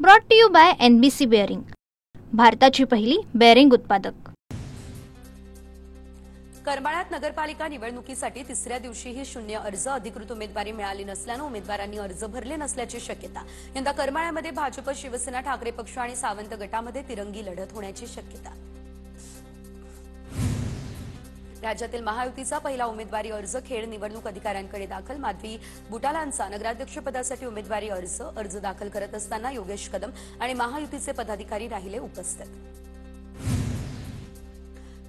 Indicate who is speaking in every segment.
Speaker 1: Brought to you by NBC bearing, भारताची पहिली bearing उत्पादक।
Speaker 2: करमाळ्यात नगरपालिका निवडणुकीसाठी तिसऱ्या दिवशीही शून्य अर्ज, अधिकृत उमेदवारी मिळाली नसल्याने उमेदवारांनी अर्ज भरले नसल्याची शक्यता। यंदा करमाळ्यामध्ये भाजप, शिवसेना, ठाकरे पक्ष आणि सावंत गटामध्ये तिरंगी लढत होण्याची शक्यता। राज्यातील महायुतीचा पहिला उमेदवारी अर्ज खेड निवडणूक अधिकाऱ्यांकडे दाखल। माधवी बुटालांचा नगराध्यक्षपदासाठी उमेदवारी अर्ज दाखल करत असताना योगेश कदम आणि महायुतीचे पदाधिकारी राहिले उपस्थित।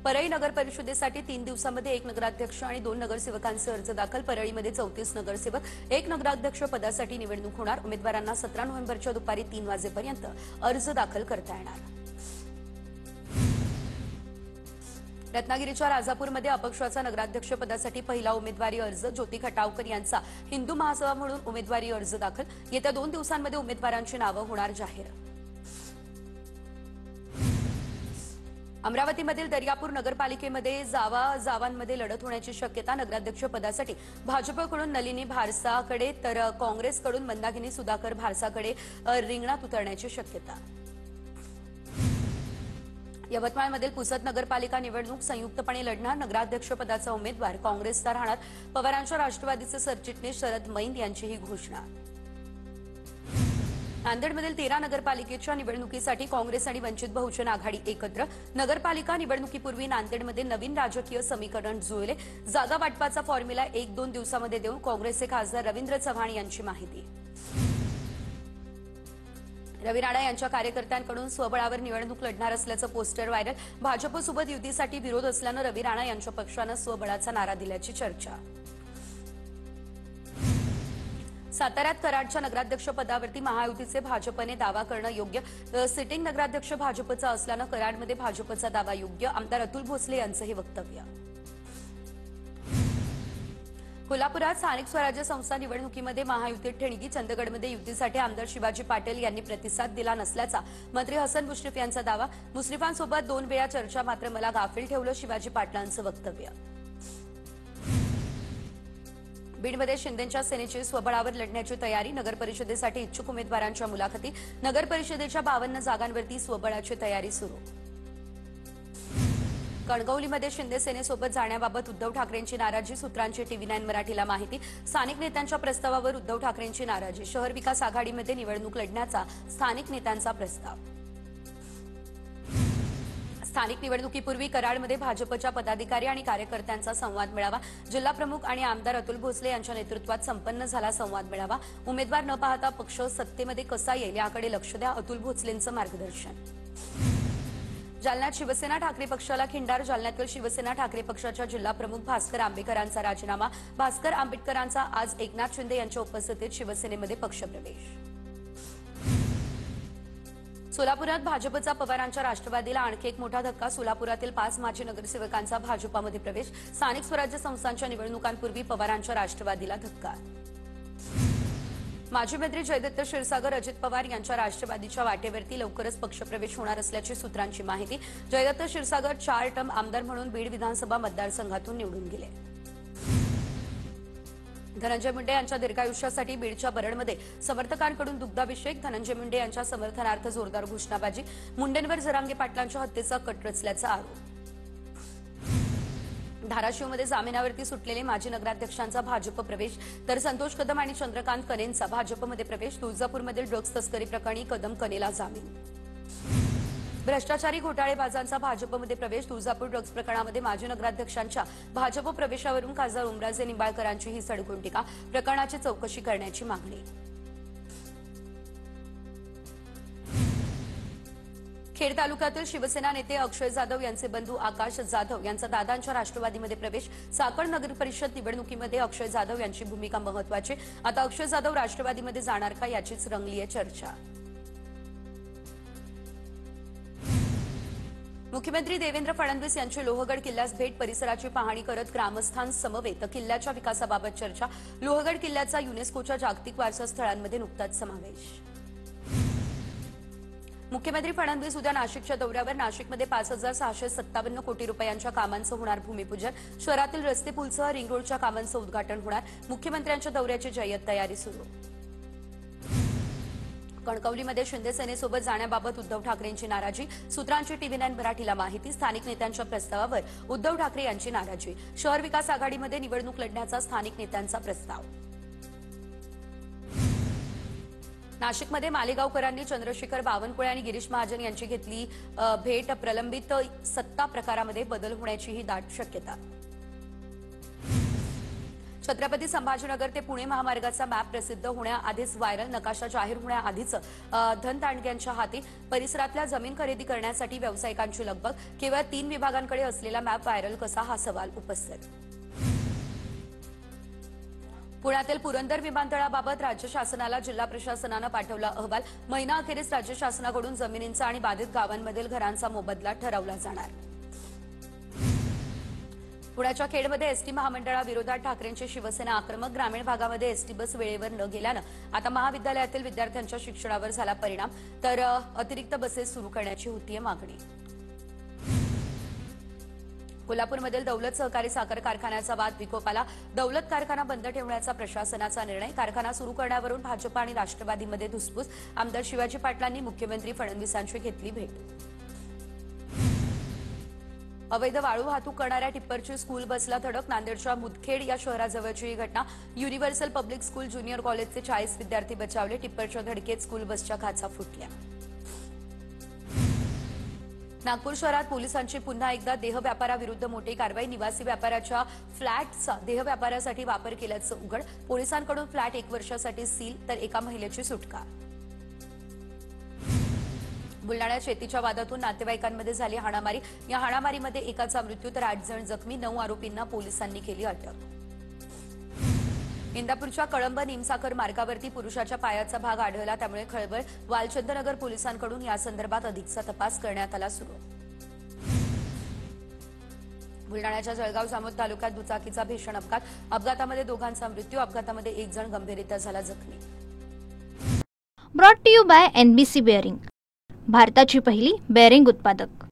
Speaker 2: परळी नगर परिषदेसाठी 3 दिवसांमध्ये 1 नगराध्यक्ष आणि 2 नगरसेवकांचे अर्ज दाखल। परळीमध्ये 34 नगरसेवक, 1 नगराध्यक्ष पदासाठी निवडणूक होणार। उमेदवारांना 17 नोव्हेंबरच्या दुपारी 3 वाजेपर्यंत अर्ज दाखल करता येणार। रत्नागिरीच्या राजापूरमध्ये अपक्षाचा नगराध्यक्षपदासाठी पहिला उमेदवारी अर्ज। ज्योती खटावकर यांचा हिंदू महासभा म्हणून उमेदवारी अर्ज दाखल। येत्या 2 दिवसांमध्ये उमेदवारांची नावं होणार जाहीर। अमरावतीमधील दर्यापूर नगरपालिकेमध्ये जावांमध्ये लढत होण्याची शक्यता। नगराध्यक्षपदासाठी भाजपकडून नलिनी भारसाकडे तर काँग्रेसकडून मंदाकिनी सुधाकर भारसाकडे रिंगणात उतरण्याची शक्यता। यवतमाळमधील पुसद नगरपालिका निवडणूक संयुक्तपणे लढणार। नगराध्यक्षपदाचा उमेदवार काँग्रेसचा राहणार। पवारांच्या राष्ट्रवादीचे सरचिटणीस शरद मैन यांची ही घोषणा। नांदेडमधील 13 नगरपालिकेच्या निवडणुकीसाठी काँग्रेस आणि वंचित बहुजन आघाडी एकत्र। नगरपालिका निवडणुकीपूर्वी नांदेडमध्ये नवीन राजकीय समीकरण जुळले। जागा वाटपाचा फॉर्म्युला 1-2 दिवसांमध्ये देऊन काँग्रेसचे खासदार रवींद्र चव्हाण यांची माहिती। रवी राणा यांच्या कार्यकर्त्यांकडून स्वबळावर निवडणूक लढणार असल्याचं पोस्टर व्हायरल। भाजपसोबत युतीसाठी विरोध असल्यानं रवी राणा यांच्या पक्षानं स्वबळाचा नारा दिल्याची चर्चा। साताऱ्यात कराडच्या नगराध्यक्षपदावरती महायुतीचे भाजपने दावा करणं योग्य। सिटिंग नगराध्यक्ष भाजपचा असल्यानं कराडमध्ये भाजपचा दावा योग्य। आमदार अतुल भोसले यांचं हे वक्तव्य। कोल्हापुरात स्थानिक स्वराज्य संस्था निवडणुकीमध्ये महायुतीत ठिणगी। चंदगडमध्ये युतीसाठी आमदार शिवाजी पाटील यांनी प्रतिसाद दिला नसल्याचा मंत्री हसन मुश्रीफ यांचा दावा। मुश्रीफांसोबत 2 वेळा चर्चा, मात्र मला गाफील ठेवलं, शिवाजी पाटलांचं वक्तव्य। बीडमध्ये शिंदेच्या सेनेची स्वबळावर लढण्याची तयारी। नगर परिषदेसाठी इच्छुक उमेदवारांच्या मुलाखती। नगर परिषदेच्या 52 जागांवरती स्वबळाची तयारी सुरू। कणकवलीमध्ये शिंदे सेनेसोबत जाण्याबाबत उद्धव ठाकरेंची नाराजी। सूत्रांची TV9 मराठीला माहिती। स्थानिक नेत्यांच्या प्रस्तावावर उद्धव ठाकरेंची नाराजी। शहर विकास आघाडीमध्ये निवडणूक लढण्याचा स्थानिक नेत्यांचा प्रस्ताव। स्थानिक निवडणुकीपूर्वी कराडमध्ये भाजपच्या पदाधिकारी आणि कार्यकर्त्यांचा संवाद मेळावा। जिल्हाप्रमुख आणि आमदार अतुल भोसले यांच्या नेतृत्वात संपन्न झाला संवाद मेळावा। उमेदवार न पाहता पक्ष सत्तेमध्ये कसा येईल याकडे लक्ष द्या, अतुल भोसलेंचं मार्गदर्शन। जालन्यात शिवसेना ठाकरे पक्षाला खिंडार। जालन्यातील शिवसेना ठाकरे पक्षाच्या जिल्हाप्रमुख भास्कर आंबेकरांचा राजीनामा। भास्कर आंबेडकरांचा आज एकनाथ शिंदे यांच्या उपस्थितीत शिवसेनेमध्ये पक्षप्रवेश। सोलापुरात भाजपचा पवारांच्या राष्ट्रवादीला आणखी एक मोठा धक्का। सोलापुरातील 5 माजी नगरसेवकांचा भाजपामध्ये प्रवेश। स्थानिक स्वराज्य संस्थांच्या निवडणुकांपूर्वी पवारांच्या राष्ट्रवादीला धक्का। माजी मंत्री जयदत्त क्षीरसागर, अजित पवार यांच्या राष्ट्रवादीच्या वाटेवरती लवकरच पक्षप्रवेश होणार असल्याची सूत्रांची माहिती। जयदत्त क्षीरसागर 4 टर्म आमदार म्हणून बीड विधानसभा मतदारसंघातून निवडून गेले। धनंजय मुंडे यांच्या दीर्घायुष्यासाठी बीडच्या बरडमध्ये समर्थकांकडून दुग्धाभिषेक। धनंजय मुंडे यांच्या समर्थनार्थ जोरदार घोषणाबाजी। मुंडेंवर जरांगे पाटलांच्या हत्येचा कट रचल्याचा आरोप। धाराशिवमध्ये जामिनावरती सुटलेले माजी नगराध्यक्षांचा भाजप प्रवेश, तर संतोष कदम आणि चंद्रकांत कनेंचा भाजपमध्ये प्रवेश। तुळजापूरमधील ड्रग्ज तस्करी प्रकरणी कदम कनेला जामीन। भ्रष्टाचारी घोटाळेबाजांचा भाजपमध्ये प्रवेश। तुळजापूर ड्रग्ज प्रकरणामध्ये माजी नगराध्यक्षांच्या भाजप प्रवेशावरून खासदार ओमराजे निंबाळकरांची ही सडकून टीका। प्रकरणाची चौकशी करण्याची मागणी। खेड तालुक्यातील शिवसेना नेते अक्षय जाधव यांचे बंधू आकाश जाधव यांचा दादांच्या राष्ट्रवादीमध्ये प्रवेश। साकळ नगर परिषद निवडणुकीमध्ये अक्षय जाधव यांची भूमिका महत्वाची। आता अक्षय जाधव राष्ट्रवादीमध्ये जाणार का याचीच रंगलीय चर्चा। मुख्यमंत्री देवेंद्र फडणवीस यांची लोहगड किल्ल्यास भेट। परिसराची पाहणी करत ग्रामस्थांसमवेत किल्ल्याच्या विकासाबाबत चर्चा। लोहगड किल्ल्याचा युनेस्कोच्या जागतिक वारसा स्थळांमध्ये नुकताच समावेश। मुख्यमंत्री फडणवीस उद्या नाशिकच्या दौऱ्यावर। नाशिकमध्ये 5,657 कोटी रुपयांच्या कामांचं होणार भूमिपूजन। शहरातील रस्ते पुलसह रिंग रोडच्या कामांचं उद्घाटन होणार। मुख्यमंत्र्यांच्या दौऱ्याची जय्यत तयारी सुरू। कणकवलीमध्ये शिंदे सेनेसोबत जाण्याबाबत उद्धव ठाकरेंची नाराजी, सूत्रांची TV9 मराठीला माहिती. स्थानिक नेत्यांच्या प्रस्तावावर उद्धव ठाकरे यांची नाराजी. शहर विकास आघाडीमध्ये निवडणूक लढण्याचा स्थानिक नेत्यांचा प्रस्ताव. नाशिकमध्ये मालेगावकरांनी चंद्रशेखर बावनकुळे आणि गिरीश महाजन यांची घेतली भेट. प्रलंबित सत्ता प्रकारामध्ये बदल होण्याचीही दाट शक्यता. छत्रपती संभाजीनगर ते पुणे महामार्गाचा मॅप प्रसिद्ध होण्याआधीच व्हायरल. नकाशा जाहीर होण्याआधीच धनतांडग्यांच्या हाती. परिसरातल्या जमीन खरेदी करण्यासाठी व्यावसायिकांची लगबग. केवळ 3 विभागांकडे असलेला मॅप व्हायरल कसा, हा सवाल उपस्थित. पुण्यातील पुरंदर विमानतळाबाबत राज्य शासनाला जिल्हा प्रशासनानं पाठवला अहवाल. महिनाअखेरीस राज्य शासनाकडून जमिनींचा आणि बाधित गावांमधील घरांचा मोबदला ठरवला जाणार. पुण्याच्या खेडमध्ये एसटी महामंडळाविरोधात ठाकरेंची शिवसेना आक्रमक. ग्रामीण भागामध्ये एसटी बस वेळेवर न गेल्यानं आता महाविद्यालयातील विद्यार्थ्यांच्या शिक्षणावर झाला परिणाम. तर अतिरिक्त बसेस सुरू करण्याची होतीये मागणी. कोल्हापूरमधील दौलत सहकारी साखर कारखान्याचा वाद विकोपाला. दौलत कारखाना बंद ठेवण्याचा प्रशासनाचा निर्णय. कारखाना सुरू करण्यावरून भाजप आणि राष्ट्रवादीमध्ये धुसफूस. आमदार शिवाजी पाटलांनी मुख्यमंत्री फडणवीसांची घेतली भेट. अवैध वाळू वाहतूक करणाऱ्या टिप्परची स्कूल बसला धडक. नांदेडच्या मुदखेड या शहराजवळची ही घटना. युनिव्हर्सल पब्लिक स्कूल ज्युनियर कॉलेजचे 40 विद्यार्थी बचावले. टिप्परच्या धडकेत स्कूल बसच्या काचा फुटल्या. नागपूर शहरात पोलिसांची पुन्हा एकदा देह व्यापाराविरुद्ध मोठी कारवाई. निवासी व्यापाराच्या फ्लॅटचा देह व्यापारासाठी वापर केल्याचं उघड. पोलिसांकडून फ्लॅट 1 वर्षासाठी सील, तर एका महिलेची सुटका. बुलडाण्यात शेतीच्या वादातून नातेवाईकांमध्ये झाली हाणामारी. या हाणामारीमध्ये एकाचा मृत्यू तर 8 जण जखमी. 9 आरोपींना पोलिसांनी केली अटक. इंदापूरच्या कळंब निमसाखर मार्गावरती पुरुषाच्या पायाचा भाग आढळला, त्यामुळे खळबळ. वालचंदनगर पोलिसांकडून यासंदर्भात अधिकचा तपास करण्यात आला सुरू. बुलडाण्याच्या जळगाव जामोद तालुक्यात दुचाकीचा भीषण अपघात. अपघातामध्ये 2घांचा मृत्यू. अपघातामध्ये 1 जण गंभीररित्या झाला जखमी.
Speaker 1: Brought to you by NBC bearing, भारताची पहिली बेअरिंग उत्पादक.